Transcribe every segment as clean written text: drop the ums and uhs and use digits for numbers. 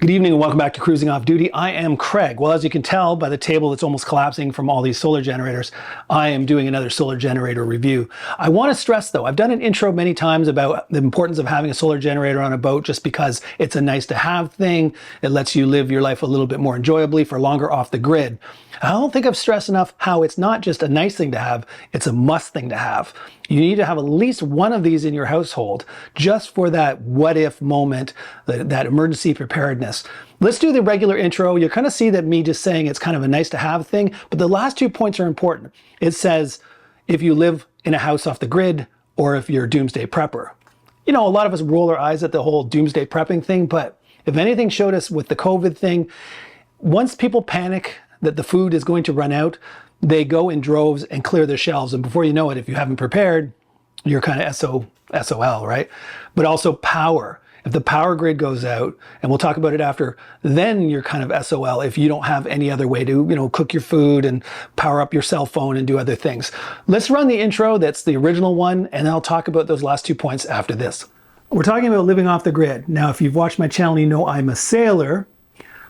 Good evening and welcome back to Cruising Off Duty. I am Craig. Well, as you can tell by the table that's almost collapsing from all these solar generators, I am doing another solar generator review. I want to stress though, I've done an intro many times about the importance of having a solar generator on a boat just because it's a nice to have thing. It lets you live your life a little bit more enjoyably for longer off the grid. I don't think I've stressed enough how it's not just a nice thing to have, it's a must thing to have. You need to have at least one of these in your household just for that what if moment, that emergency preparedness. Let's do the regular intro. You'll kind of see that me just saying it's kind of a nice to have thing, but the last 2 points are important. It says if you live in a house off the grid or if you're a doomsday prepper. You know, a lot of us roll our eyes at the whole doomsday prepping thing, but if anything showed us with the COVID thing, once people panic that the food is going to run out, they go in droves and clear their shelves. And before you know it, if you haven't prepared, you're kind of SOL, right? But also power. If the power grid goes out, and we'll talk about it after, then you're kind of SOL if you don't have any other way to, cook your food and power up your cell phone and do other things. Let's run the intro. That's the original one. And then I'll talk about those last 2 points after this. We're talking about living off the grid. Now, if you've watched my channel, you know I'm a sailor,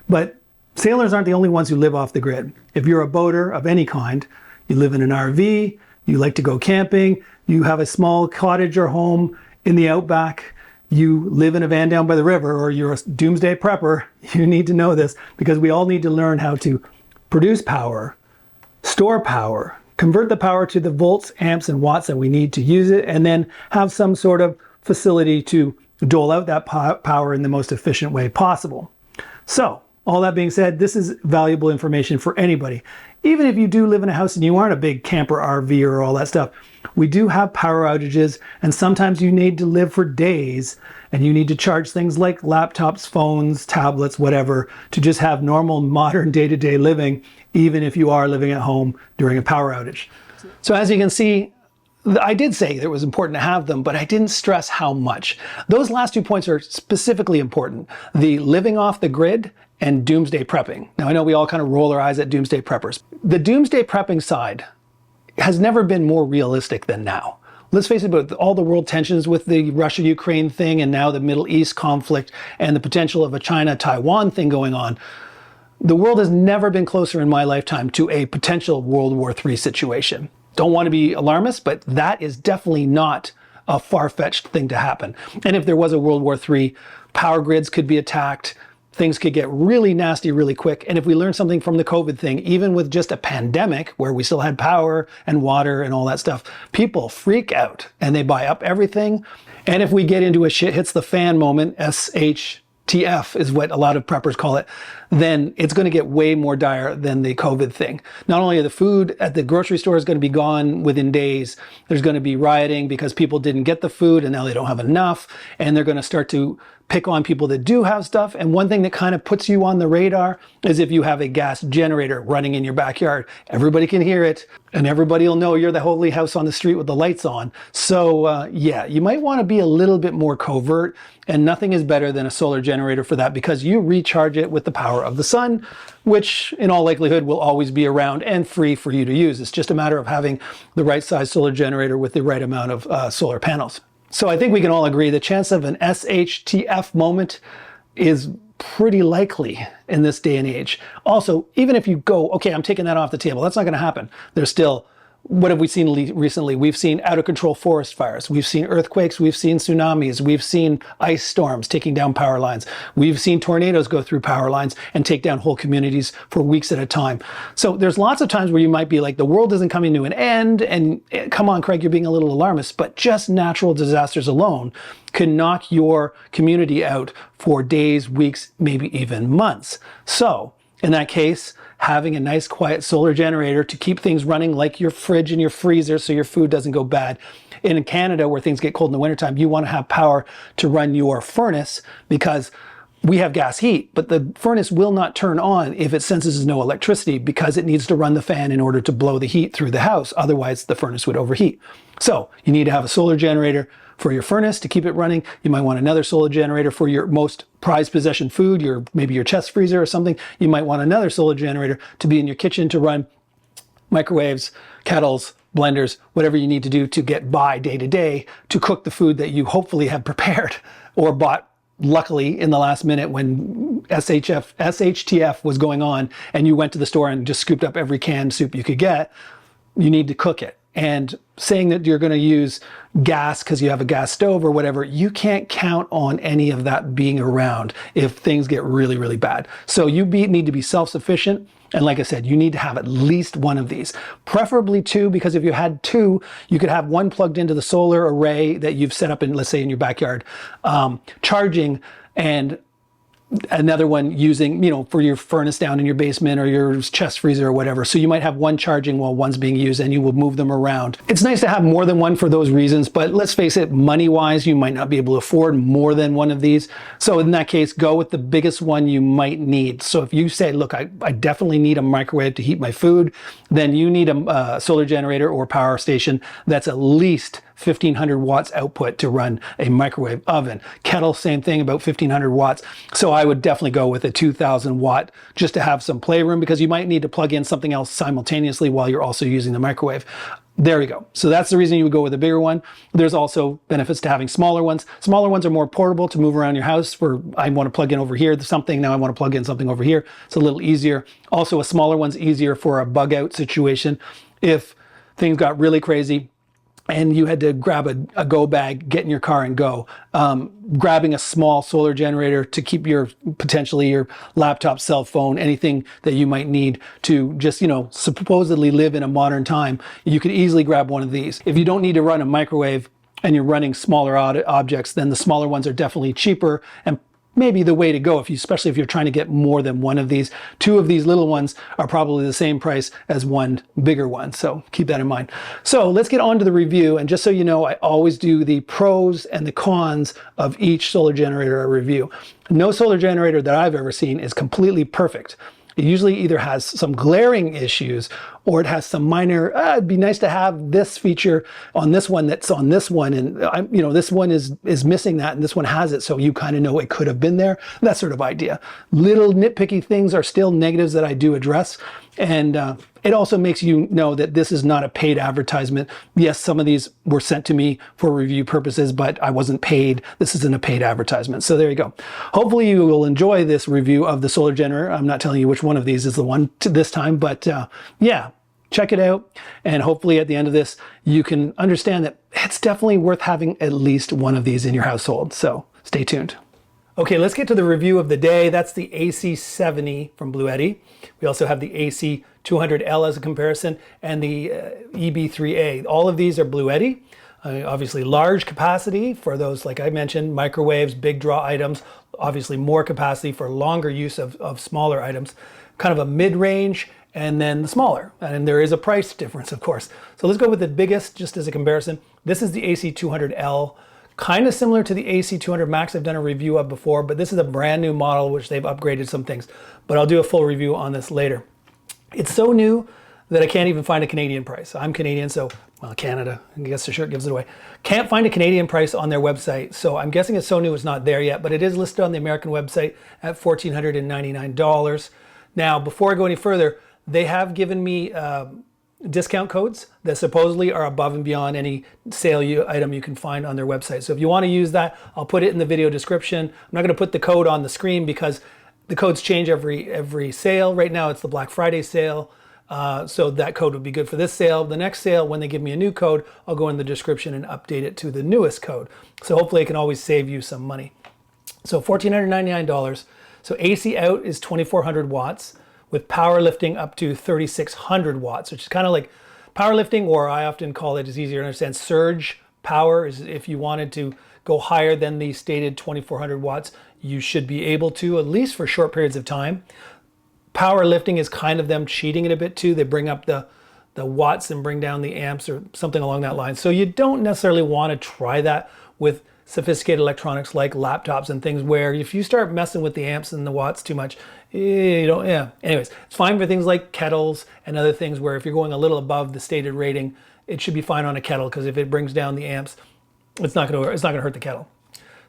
but sailors aren't the only ones who live off the grid. If you're a boater of any kind, you live in an RV, you like to go camping, you have a small cottage or home in the outback, you live in a van down by the river, or you're a doomsday prepper, you need to know this because we all need to learn how to produce power, store power, convert the power to the volts, amps, and watts that we need to use it, and then have some sort of facility to dole out that power in the most efficient way possible. So, all that being said, this is valuable information for anybody. Even if you do live in a house and you aren't a big camper RV or all that stuff, we do have power outages, and sometimes you need to live for days and you need to charge things like laptops, phones, tablets, whatever, to just have normal modern day-to-day living, even if you are living at home during a power outage. So as you can see, I did say that it was important to have them, but I didn't stress how much. Those last 2 points are specifically important. The living off the grid and doomsday prepping. Now I know we all kind of roll our eyes at doomsday preppers. The doomsday prepping side has never been more realistic than now. Let's face it, with all the world tensions with the Russia-Ukraine thing and now the Middle East conflict and the potential of a China-Taiwan thing going on, the world has never been closer in my lifetime to a potential World War III situation. Don't want to be alarmist, but that is definitely not a far-fetched thing to happen. And if there was a World War III, power grids could be attacked, things could get really nasty really quick. And if we learn something from the COVID thing, even with just a pandemic where we still had power and water and all that stuff, people freak out and they buy up everything. And if we get into a shit hits the fan moment, SHTF is what a lot of preppers call it, then it's going to get way more dire than the COVID thing. Not only are the food at the grocery store is going to be gone within days, there's going to be rioting because people didn't get the food and now they don't have enough, and they're going to start to pick on people that do have stuff. And one thing that kind of puts you on the radar is if you have a gas generator running in your backyard. Everybody can hear it and everybody will know you're the holy house on the street with the lights on. So yeah, you might want to be a little bit more covert, and nothing is better than a solar generator for that because you recharge it with the power of the sun, which in all likelihood will always be around and free for you to use. It's just a matter of having the right size solar generator with the right amount of solar panels. So I think we can all agree the chance of an SHTF moment is pretty likely in this day and age. Also, even if you go, okay, I'm taking that off the table, that's not going to happen. There's still, what have we seen recently? We've seen out of control forest fires. We've seen earthquakes. We've seen tsunamis. We've seen ice storms taking down power lines. We've seen tornadoes go through power lines and take down whole communities for weeks at a time. So there's lots of times where you might be like, the world isn't coming to an end. And come on, Craig, you're being a little alarmist, but just natural disasters alone can knock your community out for days, weeks, maybe even months. So in that case, having a nice quiet solar generator to keep things running like your fridge and your freezer so your food doesn't go bad. In Canada, where things get cold in the wintertime, you want to have power to run your furnace because we have gas heat, but the furnace will not turn on if it senses no electricity because it needs to run the fan in order to blow the heat through the house. Otherwise, the furnace would overheat. So you need to have a solar generator for your furnace to keep it running. You might want another solar generator for your most prized possession food, maybe your chest freezer or something. You might want another solar generator to be in your kitchen to run microwaves, kettles, blenders, whatever you need to do to get by day to day to cook the food that you hopefully have prepared or bought luckily in the last minute when SHTF was going on and you went to the store and just scooped up every canned soup you could get, you need to cook it. And saying that you're going to use gas because you have a gas stove or whatever, you can't count on any of that being around if things get really, really bad. So you need to be self-sufficient. And like I said, you need to have at least one of these, preferably two, because if you had two, you could have one plugged into the solar array that you've set up in, let's say in your backyard, charging, and another one using, you know, for your furnace down in your basement or your chest freezer or whatever. So you might have one charging while one's being used and you will move them around. It's nice to have more than one for those reasons, but let's face it, money-wise, you might not be able to afford more than one of these. So in that case, go with the biggest one you might need. So if you say, look, I definitely need a microwave to heat my food, then you need a solar generator or power station that's at least 1500 watts output to run a microwave oven. Kettle, same thing, about 1500 watts. So I would definitely go with a 2000 watt just to have some playroom, because you might need to plug in something else simultaneously while you're also using the microwave. There we go. So that's the reason you would go with a bigger one. There's also benefits to having smaller ones. Smaller ones are more portable to move around your house. For I want to plug in over here something, now I want to plug in something over here. It's a little easier. Also, a smaller one's easier for a bug out situation. If things got really crazy and you had to grab a go bag, get in your car and go. Grabbing a small solar generator to keep potentially your laptop, cell phone, anything that you might need to just, you know, supposedly live in a modern time, you could easily grab one of these. If you don't need to run a microwave and you're running smaller objects, then the smaller ones are definitely cheaper and maybe the way to go, especially if you're trying to get more than one of these. Two of these little ones are probably the same price as one bigger one, so keep that in mind. So let's get on to the review, and just so you know, I always do the pros and the cons of each solar generator I review. No solar generator that I've ever seen is completely perfect. It usually either has some glaring issues or it has some minor, it'd be nice to have this feature on this one that's on this one, and you know, this one is missing that and this one has it, so you kind of know it could have been there, that sort of idea. Little nitpicky things are still negatives that I do address, and it also makes you know that this is not a paid advertisement. Yes, some of these were sent to me for review purposes, but I wasn't paid. This isn't a paid advertisement. So there you go. Hopefully you will enjoy this review of the solar generator. I'm not telling you which one of these is the one this time, but yeah, check it out. And hopefully at the end of this, you can understand that it's definitely worth having at least one of these in your household. So stay tuned. Okay, let's get to the review of the day. That's the AC70 from Bluetti. We also have the AC200L as a comparison, and the EB3A. All of these are Bluetti. Obviously large capacity for those, like I mentioned, microwaves, big draw items. Obviously more capacity for longer use of smaller items. Kind of a mid-range, and then the smaller. And there is a price difference, of course. So let's go with the biggest, just as a comparison. This is the AC200L. Kind of similar to the AC200 Max I've done a review of before, but this is a brand new model which they've upgraded some things. But I'll do a full review on this later. It's so new that I can't even find a Canadian price. I'm Canadian, so, well, Canada, I guess the shirt gives it away. Can't find a Canadian price on their website, so I'm guessing it's so new it's not there yet, but it is listed on the American website at $1,499. Now, before I go any further, they have given me discount codes that supposedly are above and beyond any sale item you can find on their website. So if you want to use that, I'll put it in the video description. I'm not going to put the code on the screen because the codes change every sale. Right now it's the Black Friday sale. So that code would be good for this sale. The next sale, when they give me a new code, I'll go in the description and update it to the newest code. So hopefully it can always save you some money. So $1,499. So AC out is 2400 watts. With power lifting up to 3600 watts, which is kind of like powerlifting, or I often call it, is easier to understand, surge power. Is if you wanted to go higher than the stated 2400 watts, you should be able to, at least for short periods of time. Powerlifting is kind of them cheating it a bit too. They bring up the watts and bring down the amps or something along that line. So you don't necessarily want to try that with sophisticated electronics like laptops and things, where if you start messing with the amps and the watts too much, you don't, yeah. Anyways, it's fine for things like kettles and other things where if you're going a little above the stated rating, it should be fine on a kettle, because if it brings down the amps, it's not gonna hurt the kettle.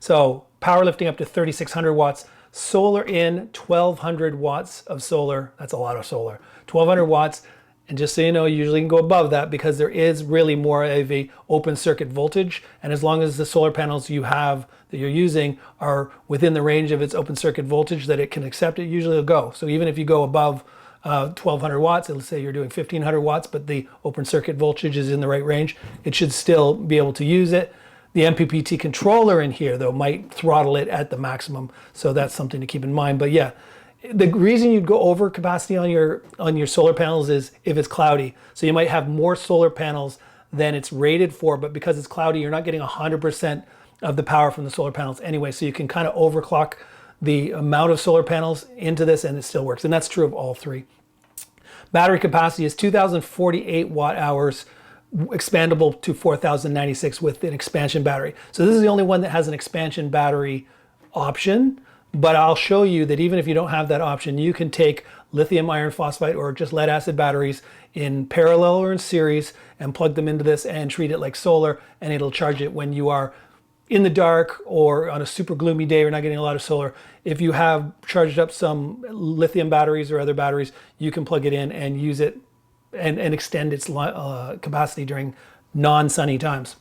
So powerlifting up to 3600 watts, solar in 1200 watts of solar. That's a lot of solar. 1200 watts. And just so you know, you usually can go above that because there is really more of a open circuit voltage. And as long as the solar panels you have that you're using are within the range of its open circuit voltage that it can accept, it usually will go. So even if you go above 1200 watts, let's say you're doing 1500 watts, but the open circuit voltage is in the right range, it should still be able to use it. The MPPT controller in here though might throttle it at the maximum. So that's something to keep in mind. But yeah, the reason you'd go over capacity on your solar panels is if it's cloudy. So you might have more solar panels than it's rated for, but because it's cloudy, you're not getting 100% of the power from the solar panels anyway. So you can kind of overclock the amount of solar panels into this and it still works. And that's true of all three. Battery capacity is 2048 watt hours, expandable to 4096 with an expansion battery. So this is the only one that has an expansion battery option. But I'll show you that even if you don't have that option, you can take lithium iron phosphide or just lead acid batteries in parallel or in series and plug them into this and treat it like solar, and it'll charge it when you are in the dark or on a super gloomy day or not getting a lot of solar. If you have charged up some lithium batteries or other batteries, you can plug it in and use it and extend its capacity during non-sunny times.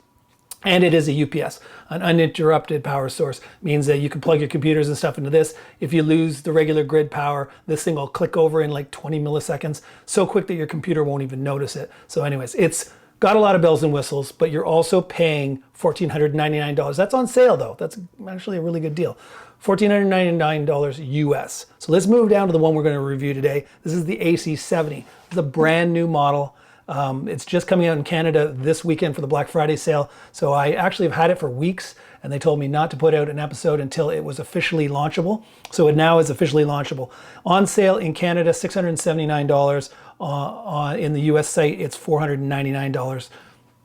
And it is a UPS, an uninterrupted power source. Means that you can plug your computers and stuff into this. If you lose the regular grid power, this thing will click over in like 20 milliseconds, so quick that your computer won't even notice it. So anyways, it's got a lot of bells and whistles, but you're also paying $1,499. That's on sale though. That's actually a really good deal. $1,499 US. So let's move down to the one we're going to review today. This is the AC70. It's a brand new model. It's just coming out in Canada this weekend for the Black Friday sale. So I actually have had it for weeks and they told me not to put out an episode until it was officially launchable. So it now is officially launchable. On sale in Canada, $679. In the US site, it's $499.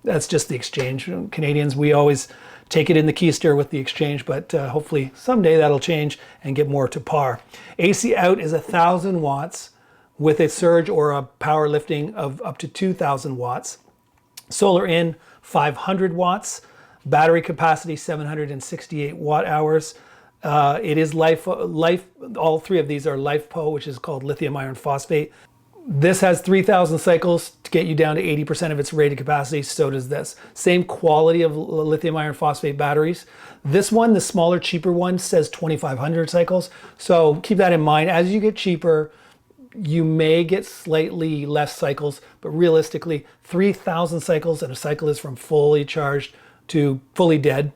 That's just the exchange. Canadians, we always take it in the keister with the exchange, but hopefully someday that'll change and get more to par. AC out is 1,000 watts. With a surge or a power lifting of up to 2,000 watts. Solar in, 500 watts. Battery capacity, 768 watt hours. It is all three of these are LiFePO, which is called lithium iron phosphate. This has 3,000 cycles to get you down to 80% of its rated capacity. So does this. Same quality of lithium iron phosphate batteries. This one, the smaller, cheaper one, says 2,500 cycles. So keep that in mind. As you get cheaper, you may get slightly less cycles, but realistically 3,000 cycles, and a cycle is from fully charged to fully dead.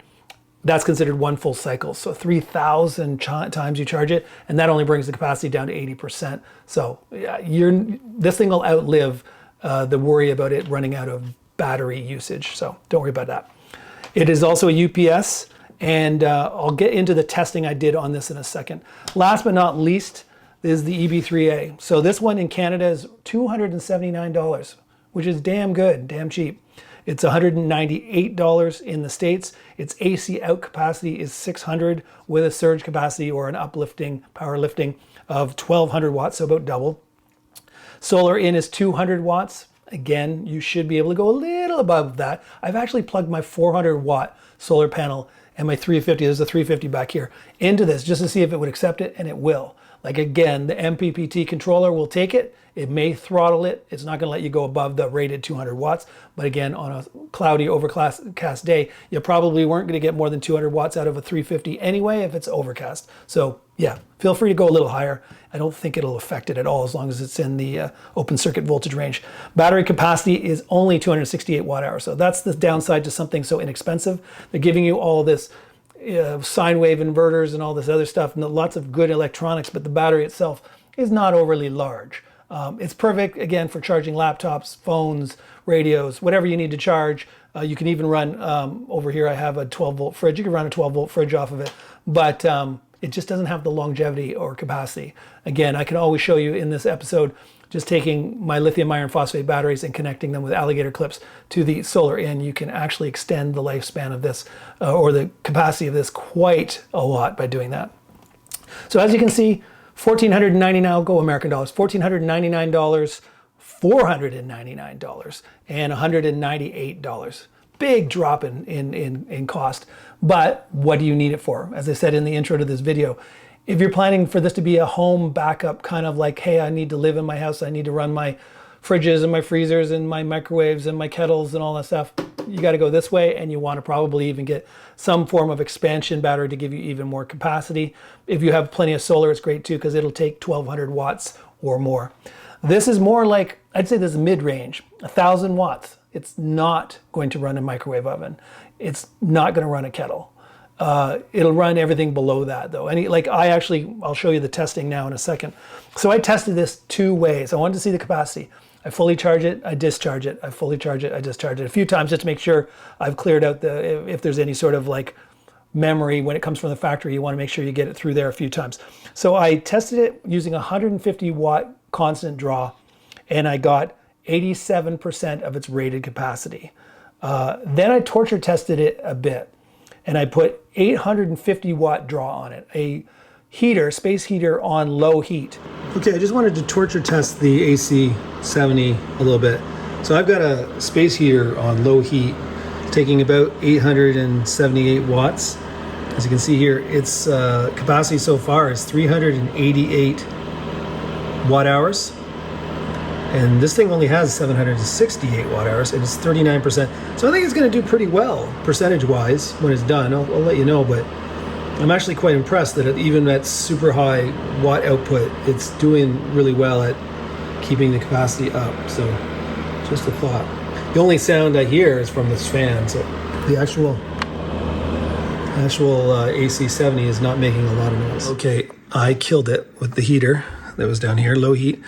That's considered one full cycle. So 3,000 times you charge it, and that only brings the capacity down to 80%. So yeah, this thing will outlive the worry about it running out of battery usage. So don't worry about that. It is also a UPS, and I'll get into the testing I did on this in a second. Last but not least, is the EB3A. So this one in Canada is $279, which is damn good, damn cheap. It's $198 in the States. Its AC out capacity is 600 with a surge capacity or an uplifting, power lifting of 1,200 watts, so about double. Solar in is 200 watts. Again, you should be able to go a little above that. I've actually plugged my 400 watt solar panel and my 350, there's a 350 back here, into this just to see if it would accept it, and it will. Like again, the MPPT controller will take it. It may throttle it. It's not going to let you go above the rated 200 watts. But again, on a cloudy, overcast day, you probably weren't going to get more than 200 watts out of a 350 anyway if it's overcast. So yeah, feel free to go a little higher. I don't think it'll affect it at all as long as it's in the open circuit voltage range. Battery capacity is only 268 watt hours. So that's the downside to something so inexpensive. They're giving you all this sine wave inverters and all this other stuff, and lots of good electronics, but the battery itself is not overly large. It's perfect, again, for charging laptops, phones, radios, whatever you need to charge. You can even run, over here I have a 12-volt fridge. You can run a 12-volt fridge off of it, but it just doesn't have the longevity or capacity. Again, I can always show you in this episode just taking my lithium iron phosphate batteries and connecting them with alligator clips to the solar in. You can actually extend the lifespan of this or the capacity of this quite a lot by doing that. So as you can see, $1,499, I'll go American dollars, $1,499, $499, and $198. Big drop in cost. But what do you need it for? As I said in the intro to this video, if you're planning for this to be a home backup, kind of like, hey, I need to live in my house, I need to run my fridges and my freezers and my microwaves and my kettles and all that stuff, you got to go this way, and you want to probably even get some form of expansion battery to give you even more capacity. If you have plenty of solar, it's great too, because it'll take 1200 watts or more. This is more like, I'd say this is mid-range, 1000 watts. It's not going to run a microwave oven. It's not going to run a kettle. It'll run everything below that though. And I'll show you the testing now in a second. So I tested this 2 ways. I wanted to see the capacity. I fully charge it, I discharge it, I fully charge it, I discharge it a few times just to make sure I've cleared out if there's any sort of like memory when it comes from the factory. You want to make sure you get it through there a few times. So I tested it using 150 watt constant draw, and I got 87% of its rated capacity. Then I torture tested it a bit, and I put 850 watt draw on it, a heater, space heater on low heat. Okay, I just wanted to torture test the AC70 a little bit. So I've got a space heater on low heat, taking about 878 watts. As you can see here, its capacity so far is 388 watt hours. And this thing only has 768 watt hours, and it's 39%. So I think it's going to do pretty well percentage-wise when it's done. I'll let you know, but I'm actually quite impressed that even at super high watt output, it's doing really well at keeping the capacity up. So just a thought. The only sound I hear is from this fan. So the actual AC70 is not making a lot of noise. Okay, I killed it with the heater that was down here, low heat.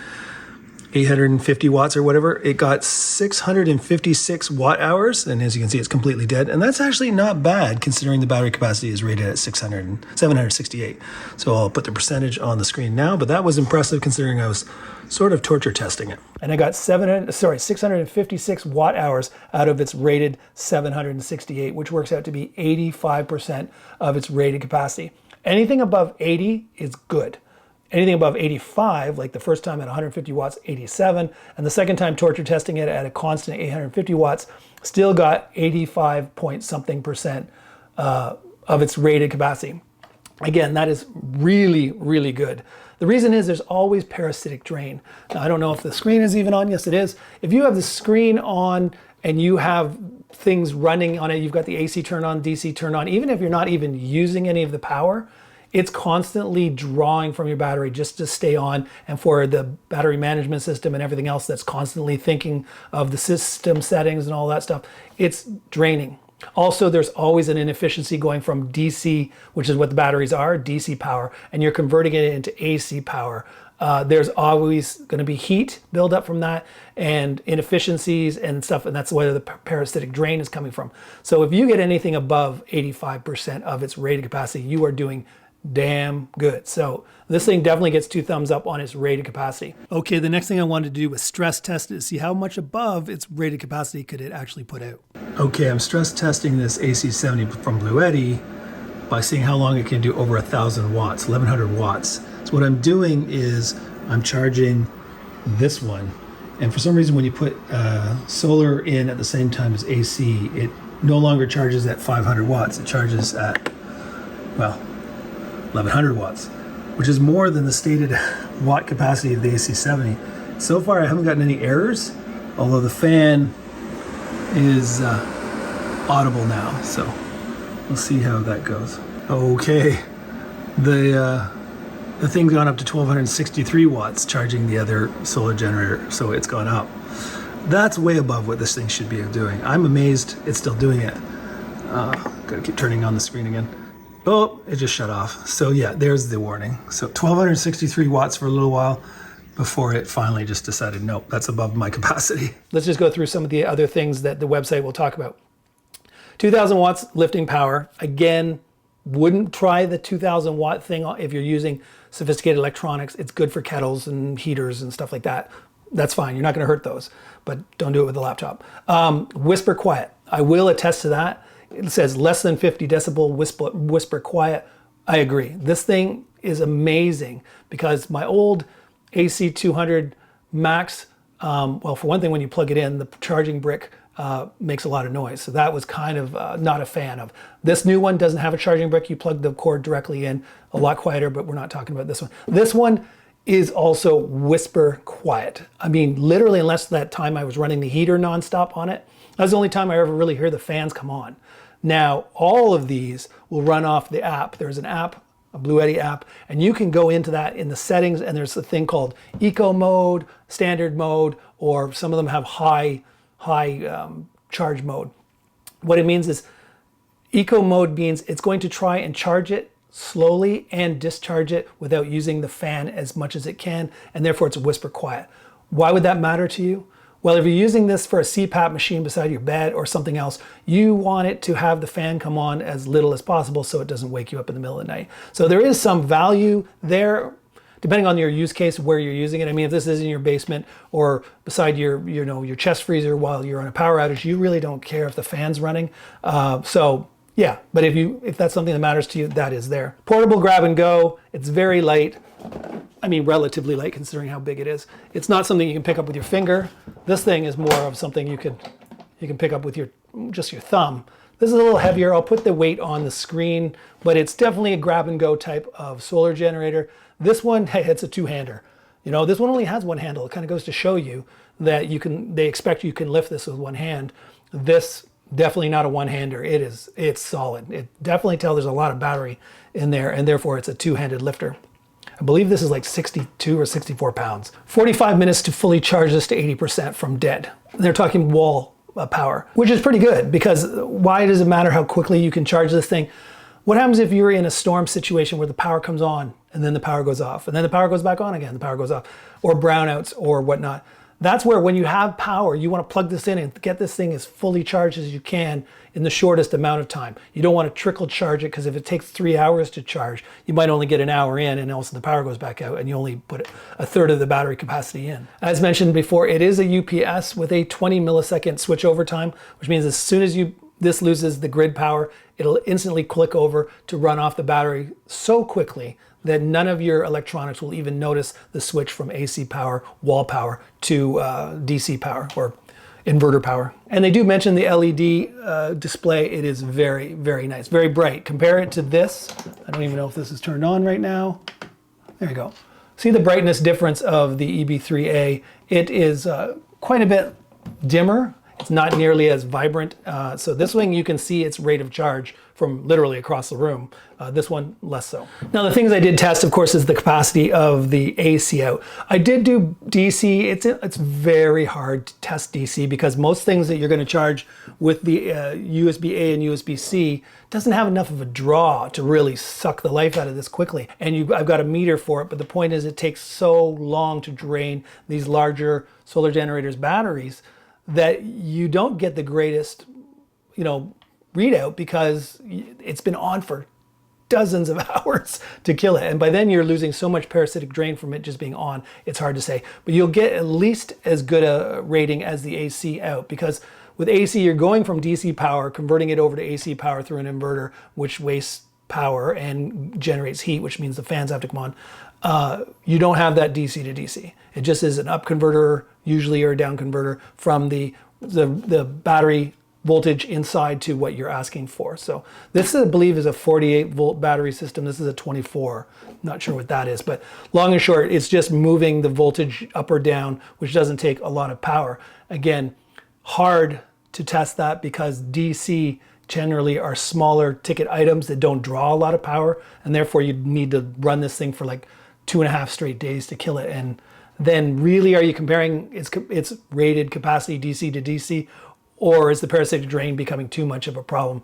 850 watts or whatever. It got 656 watt hours, and as you can see, it's completely dead. And that's actually not bad considering the battery capacity is rated at 768. So I'll put the percentage on the screen now, but that was impressive considering I was sort of torture testing it. And I got 656 watt hours out of its rated 768, which works out to be 85% of its rated capacity. Anything above 80 is good. Anything above 85, like the first time at 150 watts, 87, and the second time torture testing it at a constant 850 watts, still got 85 point something percent of its rated capacity. Again, that is really, really good. The reason is there's always parasitic drain. Now, I don't know if the screen is even on. Yes, it is. If you have the screen on and you have things running on it, you've got the AC turned on, DC turned on, even if you're not even using any of the power, it's constantly drawing from your battery just to stay on, and for the battery management system and everything else that's constantly thinking of the system settings and all that stuff, it's draining. Also, there's always an inefficiency going from DC, which is what the batteries are, DC power, and you're converting it into AC power. There's always going to be heat buildup from that and inefficiencies and stuff, and that's where the parasitic drain is coming from. So if you get anything above 85% of its rated capacity, you are doing damn good. So this thing definitely gets 2 thumbs up on its rated capacity. Okay, the next thing I wanted to do was stress test it to see how much above its rated capacity could it actually put out. Okay, I'm stress testing this AC70 from Bluetti by seeing how long it can do over 1,000 watts, 1,100 watts. So what I'm doing is I'm charging this one, and for some reason when you put solar in at the same time as AC, it no longer charges at 500 watts. It charges at, well, 1,100 watts, which is more than the stated watt capacity of the AC70. So far, I haven't gotten any errors, although the fan is audible now, so we'll see how that goes. Okay, the thing's gone up to 1,263 watts charging the other solar generator, so it's gone up. That's way above what this thing should be doing. I'm amazed it's still doing it. Gotta keep turning on the screen again. Oh, it just shut off. So yeah, there's the warning. So 1,263 watts for a little while before it finally just decided, nope, that's above my capacity. Let's just go through some of the other things that the website will talk about. 2,000 watts lifting power. Again, wouldn't try the 2,000 watt thing if you're using sophisticated electronics. It's good for kettles and heaters and stuff like that. That's fine. You're not going to hurt those, but don't do it with a laptop. Whisper quiet. I will attest to that. It says less than 50 decibel whisper quiet. I agree. This thing is amazing because my old AC200 Max, well, for one thing, when you plug it in, the charging brick makes a lot of noise. So that was kind of not a fan of. This new one doesn't have a charging brick. You plug the cord directly in, a lot quieter, but we're not talking about this one. This one is also whisper quiet. I mean, literally, unless that time I was running the heater nonstop on it, that's the only time I ever really hear the fans come on. Now, all of these will run off the app. There's an app, a Bluetti app, and you can go into that in the settings, and there's a thing called eco mode, standard mode, or some of them have high charge mode. What it means is eco mode means it's going to try and charge it slowly and discharge it without using the fan as much as it can, and therefore it's whisper quiet. Why would that matter to you? Well, if you're using this for a CPAP machine beside your bed or something else, you want it to have the fan come on as little as possible so it doesn't wake you up in the middle of the night. So there is some value there, depending on your use case, where you're using it. I mean, if this is in your basement or beside your, your chest freezer while you're on a power outage, you really don't care if the fan's running. So yeah, but if that's something that matters to you, that is there. Portable grab and go. It's very light. I mean, relatively light considering how big it is. It's not something you can pick up with your finger. This thing is more of something you can pick up with just your thumb. This is a little heavier. I'll put the weight on the screen, but it's definitely a grab and go type of solar generator. This one, hey, it's a two-hander. This one only has one handle. It kind of goes to show you that they expect you can lift this with one hand. This, definitely not a one-hander. It's solid. It definitely tells there's a lot of battery in there, and therefore it's a two-handed lifter. I believe this is like 62 or 64 pounds. 45 minutes to fully charge this to 80% from dead. They're talking wall power, which is pretty good, because why does it matter how quickly you can charge this thing? What happens if you're in a storm situation where the power comes on and then the power goes off and then the power goes back on again, the power goes off, or brownouts or whatnot? That's where, when you have power, you want to plug this in and get this thing as fully charged as you can in the shortest amount of time. You don't want to trickle charge it, because if it takes 3 hours to charge, you might only get an hour in and also the power goes back out and you only put a third of the battery capacity in. As mentioned before, it is a UPS with a 20 millisecond switchover time, which means as soon as this loses the grid power, it'll instantly click over to run off the battery so quickly that none of your electronics will even notice the switch from AC power, wall power, to DC power or inverter power. And they do mention the LED display. It is very, very nice, very bright. Compare it to this. I don't even know if this is turned on right now. There you go. See the brightness difference of the EB3A. It is quite a bit dimmer. It's not nearly as vibrant. So this one, you can see its rate of charge from literally across the room. This one, less so. Now, the things I did test, of course, is the capacity of the AC out. I did do DC. It's very hard to test DC, because most things that you're going to charge with the USB-A and USB-C doesn't have enough of a draw to really suck the life out of this quickly. And I've got a meter for it, but the point is it takes so long to drain these larger solar generators' batteries that you don't get the greatest, readout, because it's been on for dozens of hours to kill it. And by then you're losing so much parasitic drain from it just being on, it's hard to say. But you'll get at least as good a rating as the AC out, because with AC, you're going from DC power, converting it over to AC power through an inverter, which wastes power and generates heat, which means the fans have to come on. You don't have that DC to DC. It just is an up converter, usually, or a down converter from the battery voltage inside to what you're asking for. So this, I believe, is a 48 volt battery system. This is a 24. Not sure what that is, but long and short, it's just moving the voltage up or down, which doesn't take a lot of power. Again, hard to test that, because DC generally are smaller ticket items that don't draw a lot of power, and therefore you need to run this thing for like 2.5 straight days to kill it. And then really, are you comparing its rated capacity DC to DC, or is the parasitic drain becoming too much of a problem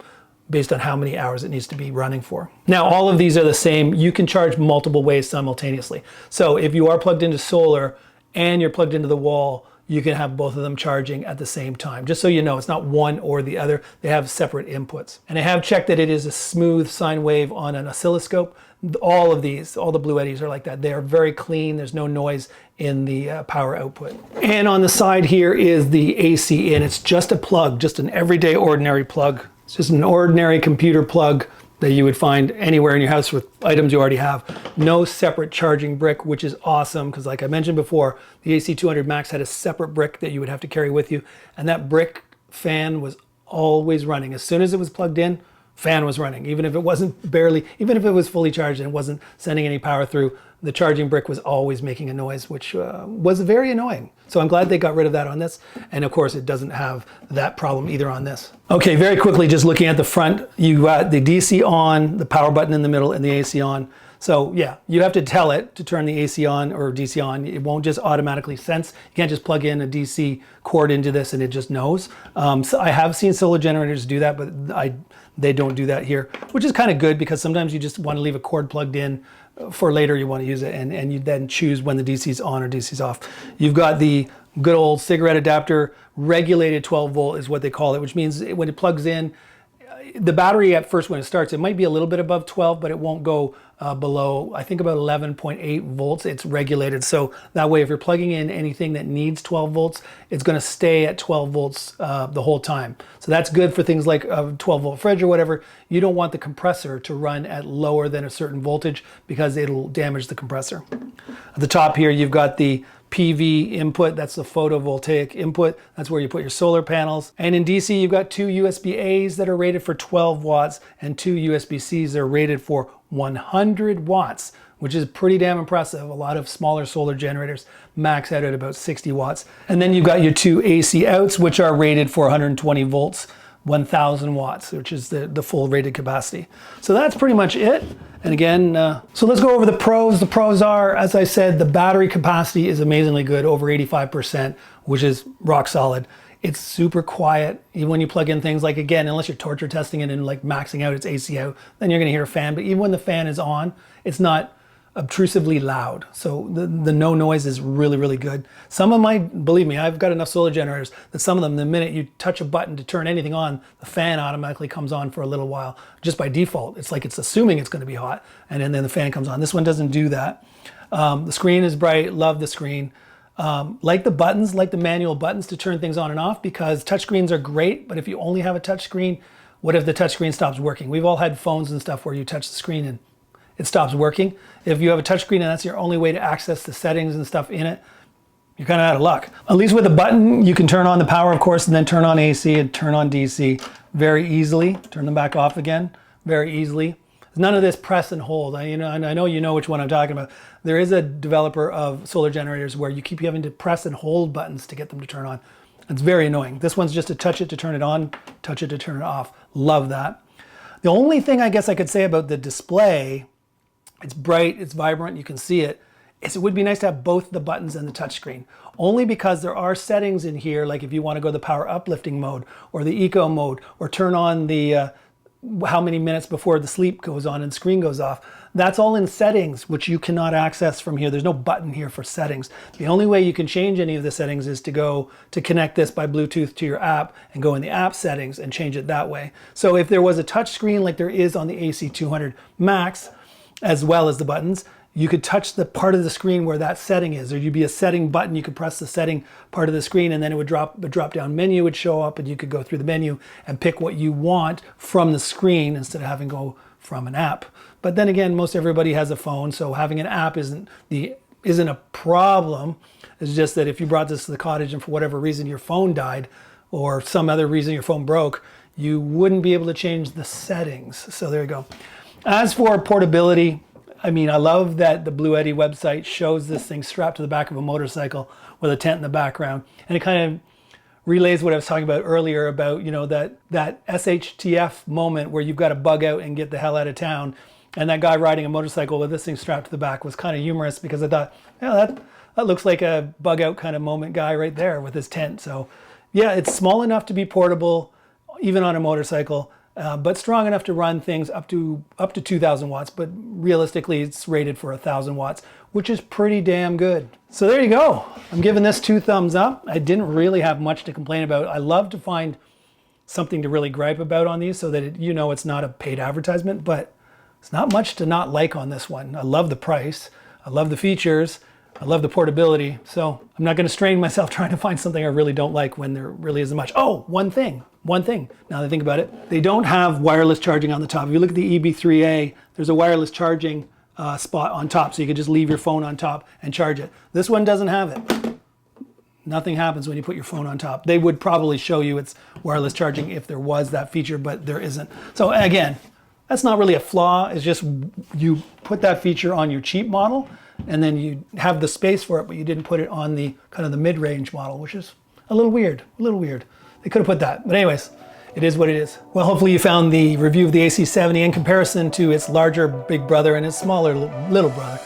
based on how many hours it needs to be running for? Now, all of these are the same. You can charge multiple ways simultaneously. So if you are plugged into solar and you're plugged into the wall, you can have both of them charging at the same time. Just so you know, it's not one or the other. They have separate inputs. And I have checked that it is a smooth sine wave on an oscilloscope. All of these, all the Bluettis are like that. They are very clean. There's no noise in the power output. And on the side here is the AC in. It's just a plug, just an everyday ordinary plug. It's just an ordinary computer plug that you would find anywhere in your house with items you already have. No separate charging brick, which is awesome, because like I mentioned before, the AC200 Max had a separate brick that you would have to carry with you, and that brick fan was always running. As soon as it was plugged in, fan was running. Even if it wasn't even if it was fully charged and it wasn't sending any power through, the charging brick was always making a noise, which was very annoying. So I'm glad they got rid of that on this. And of course, it doesn't have that problem either on this. Okay, very quickly, just looking at the front, you got the DC on, the power button in the middle, and the AC on. So yeah, you have to tell it to turn the AC on or DC on. It won't just automatically sense. You can't just plug in a DC cord into this and it just knows. So I have seen solar generators do that, but they don't do that here, which is kind of good because sometimes you just want to leave a cord plugged in for later you want to use it, and you then choose when the DC's on or DC's off. You've got the good old cigarette adapter, regulated 12 volt is what they call it, which means when it plugs in, the battery at first when it starts, it might be a little bit above 12, but it won't go below, I think about 11.8 volts. It's regulated. So that way, if you're plugging in anything that needs 12 volts, it's going to stay at 12 volts the whole time. So that's good for things like a 12 volt fridge or whatever. You don't want the compressor to run at lower than a certain voltage because it'll damage the compressor. At the top here, you've got the PV input, that's the photovoltaic input. That's where you put your solar panels. And in DC, you've got two USB-A's that are rated for 12 watts and two USB-C's that are rated for 100 watts, which is pretty damn impressive. A lot of smaller solar generators max out at about 60 watts. And then you've got your two AC outs, which are rated for 120 volts, 1000 watts, which is the full rated capacity. So that's pretty much it. And again, so let's go over the pros. The pros are, as I said, the battery capacity is amazingly good, over 85%, which is rock solid. It's super quiet. Even when you plug in things like, again, unless you're torture testing it and like maxing out its AC out, then you're gonna hear a fan. But even when the fan is on, it's not obtrusively loud. So the no noise is really, really good. Some of my, believe me, I've got enough solar generators that some of them, the minute you touch a button to turn anything on, the fan automatically comes on for a little while, just by default. It's like it's assuming it's gonna be hot, and then the fan comes on. This one doesn't do that. The screen is bright, love the screen. Like the buttons, like the manual buttons to turn things on and off, because touchscreens are great, but if you only have a touchscreen, what if the touchscreen stops working? We've all had phones and stuff where you touch the screen and it stops working. If you have a touchscreen and that's your only way to access the settings and stuff in it, you're kind of out of luck. At least with a button, you can turn on the power, of course, and then turn on AC and turn on DC very easily. Turn them back off again very easily. None of this press and hold. I know you know which one I'm talking about. There is a developer of solar generators where you keep having to press and hold buttons to get them to turn on. It's very annoying. This one's just to touch it to turn it on, touch it to turn it off. Love that. The only thing I guess I could say about the display, it's bright, it's vibrant, you can see it, is it would be nice to have both the buttons and the touchscreen. Only because there are settings in here, like if you want to go the power uplifting mode or the eco mode, or turn on the how many minutes before the sleep goes on and screen goes off. That's all in settings, which you cannot access from here. There's no button here for settings. The only way you can change any of the settings is to go to connect this by Bluetooth to your app and go in the app settings and change it that way. So if there was a touch screen like there is on the AC200 Max, as well as the buttons, you could touch the part of the screen where that setting is, or you'd be a setting button, you could press the setting part of the screen and then it would the drop down menu would show up and you could go through the menu and pick what you want from the screen instead of having to go from an app. But then again, most everybody has a phone, so having an app isn't a problem. It's just that if you brought this to the cottage and for whatever reason your phone died or some other reason your phone broke, you wouldn't be able to change the settings. So there you go. As for portability, I mean, I love that the Bluetti website shows this thing strapped to the back of a motorcycle with a tent in the background. And it kind of relays what I was talking about earlier about, you know, that SHTF moment where you've got to bug out and get the hell out of town. And that guy riding a motorcycle with this thing strapped to the back was kind of humorous because I thought, yeah, that looks like a bug out kind of moment guy right there with his tent. So yeah, it's small enough to be portable, even on a motorcycle. But strong enough to run things up to 2,000 watts, but realistically it's rated for 1,000 watts, which is pretty damn good. So there you go. I'm giving this 2 thumbs up. I didn't really have much to complain about. I love to find something to really gripe about on these so that it's not a paid advertisement, but it's not much to not like on this one. I love the price. I love the features. I love the portability. So I'm not going to strain myself trying to find something I really don't like when there really isn't much. Oh, one thing, now that I think about it. They don't have wireless charging on the top. If you look at the EB3A, there's a wireless charging spot on top, so you can just leave your phone on top and charge it. This one doesn't have it. Nothing happens when you put your phone on top. They would probably show you it's wireless charging if there was that feature, but there isn't. So again, that's not really a flaw. It's just you put that feature on your cheap model and then you have the space for it, but you didn't put it on the kind of the mid-range model, which is a little weird, a little weird. They could have put that, but anyways, it is what it is. Well, hopefully you found the review of the AC70 in comparison to its larger big brother and its smaller little brother.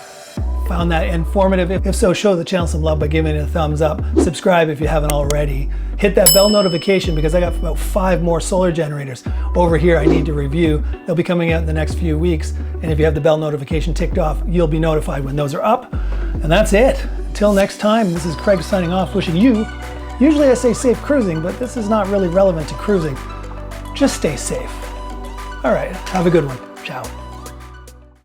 Found that informative. If so, show the channel some love by giving it a thumbs up. Subscribe if you haven't already. Hit that bell notification because I got about 5 more solar generators over here I need to review. They'll be coming out in the next few weeks. And if you have the bell notification ticked off, you'll be notified when those are up. And that's it. Until next time, this is Craig signing off, wishing you, usually I say safe cruising, but this is not really relevant to cruising. Just stay safe. All right, have a good one. Ciao.